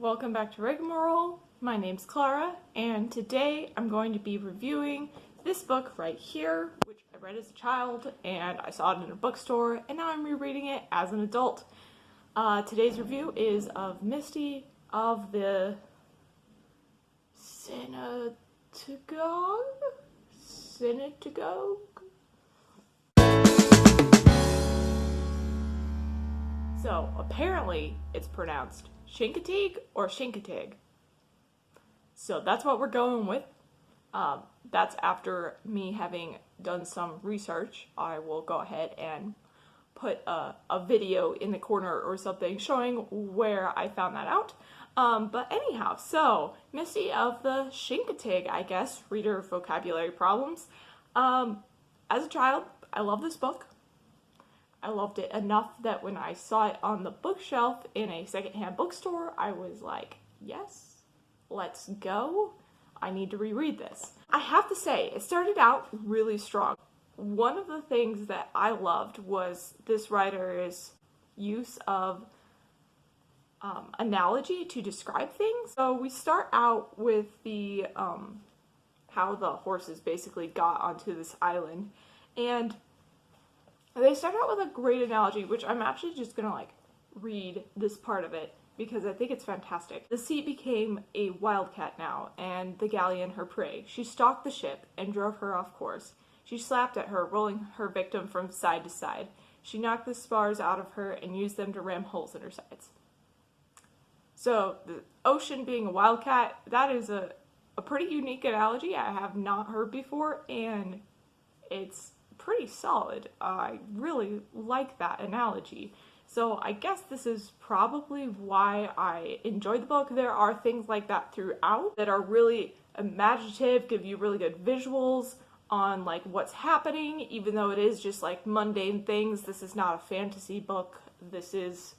welcome back to Rigmarole. My name's Clara, and today I'm going to be reviewing this book right here, which I read as a child, and I saw it in a bookstore, and now I'm rereading it as an adult. Today's review is of Misty of the Chincoteague? So, apparently, it's pronounced Chincoteague or Chincoteague. So that's what we're going with. That's after me having done some research. I will go ahead and put a video in the corner or something showing where I found that out. But anyhow, so Misty of the Chincoteague, I guess, reader vocabulary problems. As a child, I love this book. I loved it enough that when I saw it on the bookshelf in a secondhand bookstore, I was like, yes, let's go. I need to reread this. I have to say, it started out really strong. One of the things that I loved was this writer's use of analogy to describe things. So we start out with the how the horses basically got onto this island, and they start out with a great analogy, which I'm actually just gonna read this part of it because I think it's fantastic. The sea became a wildcat now, and the galleon her prey. She stalked the ship and drove her off course. She slapped at her, rolling her victim from side to side. She knocked the spars out of her and used them to ram holes in her sides. So the ocean being a wildcat, that is a pretty unique analogy I have not heard before, and it's pretty solid. I really like that analogy. So I guess this is probably why I enjoyed the book. There are things like that throughout that are really imaginative, give you really good visuals on what's happening, even though it is just mundane things. This is not a fantasy book. This is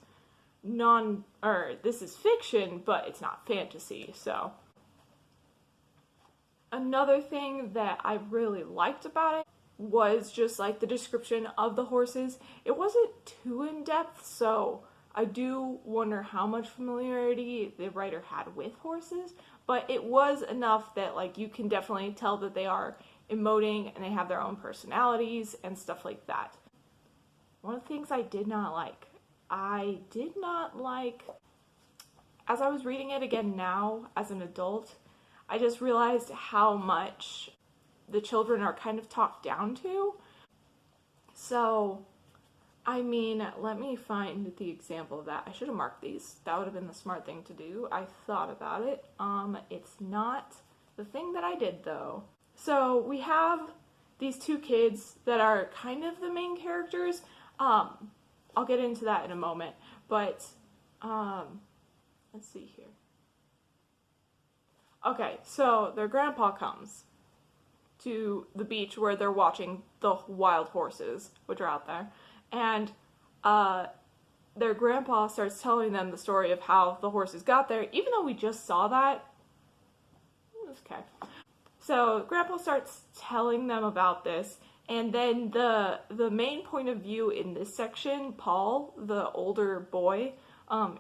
this is fiction, but it's not fantasy. So another thing that I really liked about it was just the description of the horses. It wasn't too in-depth, so I do wonder how much familiarity the writer had with horses, but it was enough that you can definitely tell that they are emoting and they have their own personalities and stuff like that. One of the things I did not like, as I was reading it again now as an adult, I just realized how much the children are kind of talked down to. So, I mean, let me find the example of that. I should have marked these. That would have been the smart thing to do. I thought about it. It's not the thing that I did though. So we have these two kids that are kind of the main characters. I'll get into that in a moment, but let's see here. Okay, so their grandpa comes to the beach where they're watching the wild horses, which are out there, and their grandpa starts telling them the story of how the horses got there, even though we just saw that. Okay. So grandpa starts telling them about this, and then the main point of view in this section, Paul, the older boy,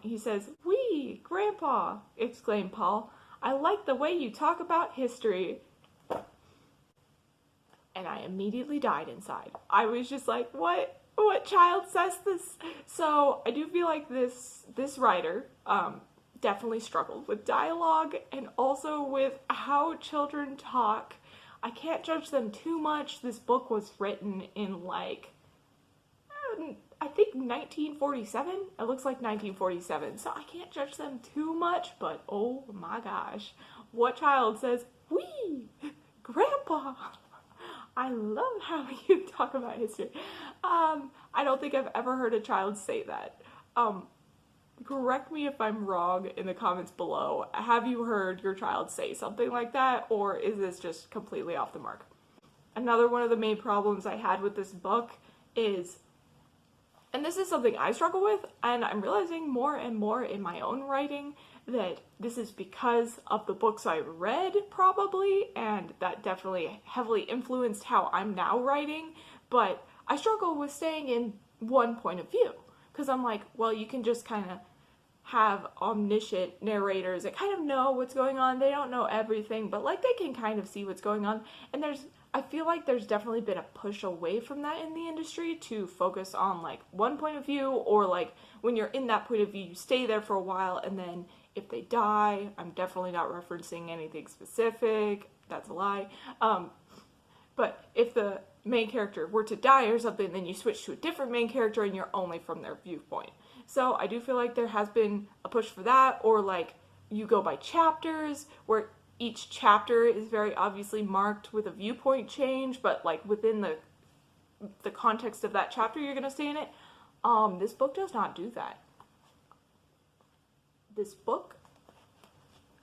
he says, "Wee, Grandpa!" exclaimed Paul. "I like the way you talk about history." And I immediately died inside. I was just like, what child says this? So I do feel like this writer definitely struggled with dialogue and also with how children talk. I can't judge them too much. This book was written in I think 1947. It looks like 1947. So I can't judge them too much, but oh my gosh. What child says, "Wee, Grandpa"? I love how you talk about history. I don't think I've ever heard a child say that. Correct me if I'm wrong in the comments below. Have you heard your child say something like that, or is this just completely off the mark? Another one of the main problems I had with this book is, and this is something I struggle with, and I'm realizing more and more in my own writing, that this is because of the books I read, probably, and that definitely heavily influenced how I'm now writing, but I struggle with staying in one point of view, because I'm like, well, you can just kind of have omniscient narrators that kind of know what's going on. They don't know everything, but like they can kind of see what's going on. And I feel like there's definitely been a push away from that in the industry to focus on like one point of view, or like when you're in that point of view, you stay there for a while, and then if they die, I'm definitely not referencing anything specific. That's a lie. But if the main character were to die or something, then you switch to a different main character and you're only from their viewpoint. So I do feel like there has been a push for that, or like you go by chapters where each chapter is very obviously marked with a viewpoint change, but like within the context of that chapter you're going to stay in it. This book does not do that. This book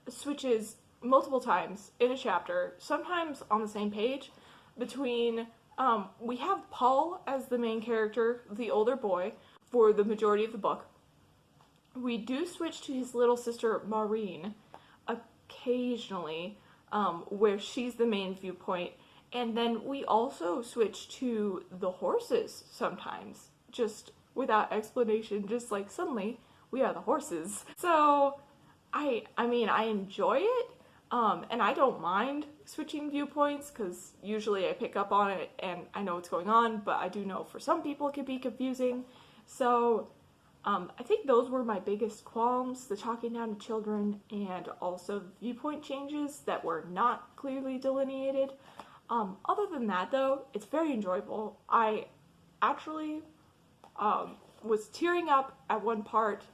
switches multiple times in a chapter, sometimes on the same page, between, we have Paul as the main character, the older boy, for the majority of the book. We do switch to his little sister, Maureen, occasionally, where she's the main viewpoint, and then we also switch to the horses sometimes, just without explanation, just like suddenly we are the horses. So, I mean, I enjoy it, and I don't mind switching viewpoints, because usually I pick up on it and I know what's going on, but I do know for some people it can be confusing. So, I think those were my biggest qualms, the talking down to children, and also viewpoint changes that were not clearly delineated. Other than that, though, it's very enjoyable. I actually was tearing up at one part.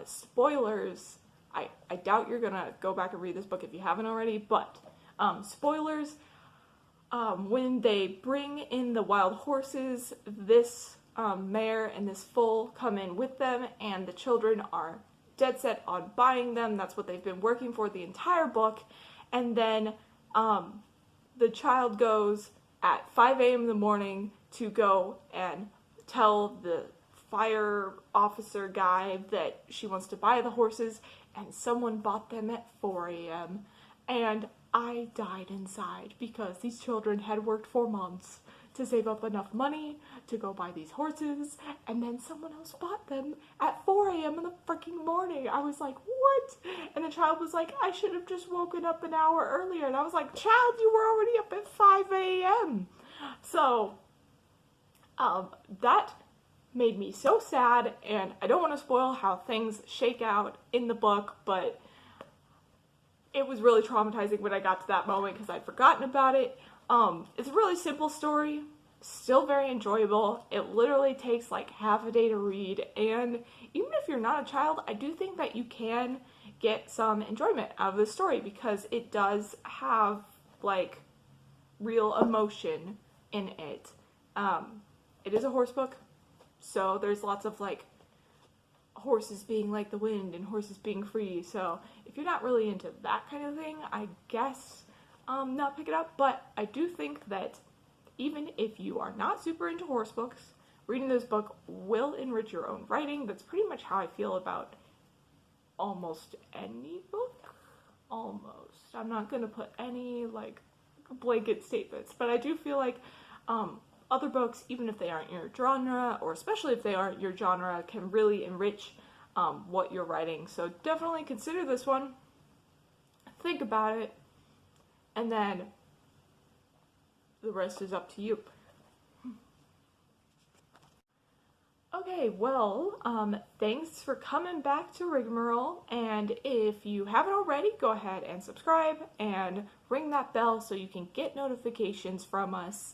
Spoilers, I doubt you're gonna go back and read this book if you haven't already, but spoilers, when they bring in the wild horses, this mare and this foal come in with them, and the children are dead set on buying them. That's what they've been working for the entire book. And then the child goes at 5 a.m. in the morning to go and tell the fire officer guy that she wants to buy the horses, and someone bought them at 4 a.m. And I died inside, because these children had worked for months to save up enough money to go buy these horses, and then someone else bought them at 4 a.m. in the freaking morning. I was like, what? And the child was like, I should have just woken up an hour earlier. And I was like, child, you were already up at 5 a.m. So, that made me so sad, and I don't want to spoil how things shake out in the book, but it was really traumatizing when I got to that moment because I'd forgotten about it. It's a really simple story, still very enjoyable. It literally takes like half a day to read, and even if you're not a child, I do think that you can get some enjoyment out of the story, because it does have like real emotion in it. It is a horse book, so there's lots of like horses being like the wind and horses being free. So if you're not really into that kind of thing, I guess not pick it up. But I do think that even if you are not super into horse books, reading this book will enrich your own writing. That's pretty much how I feel about almost any book. Almost. I'm not gonna put any like blanket statements, but I do feel like other books, even if they aren't your genre, or especially if they aren't your genre, can really enrich what you're writing. So definitely consider this one, think about it, and then the rest is up to you. Okay, well, thanks for coming back to Rigmarole, and if you haven't already, go ahead and subscribe and ring that bell so you can get notifications from us.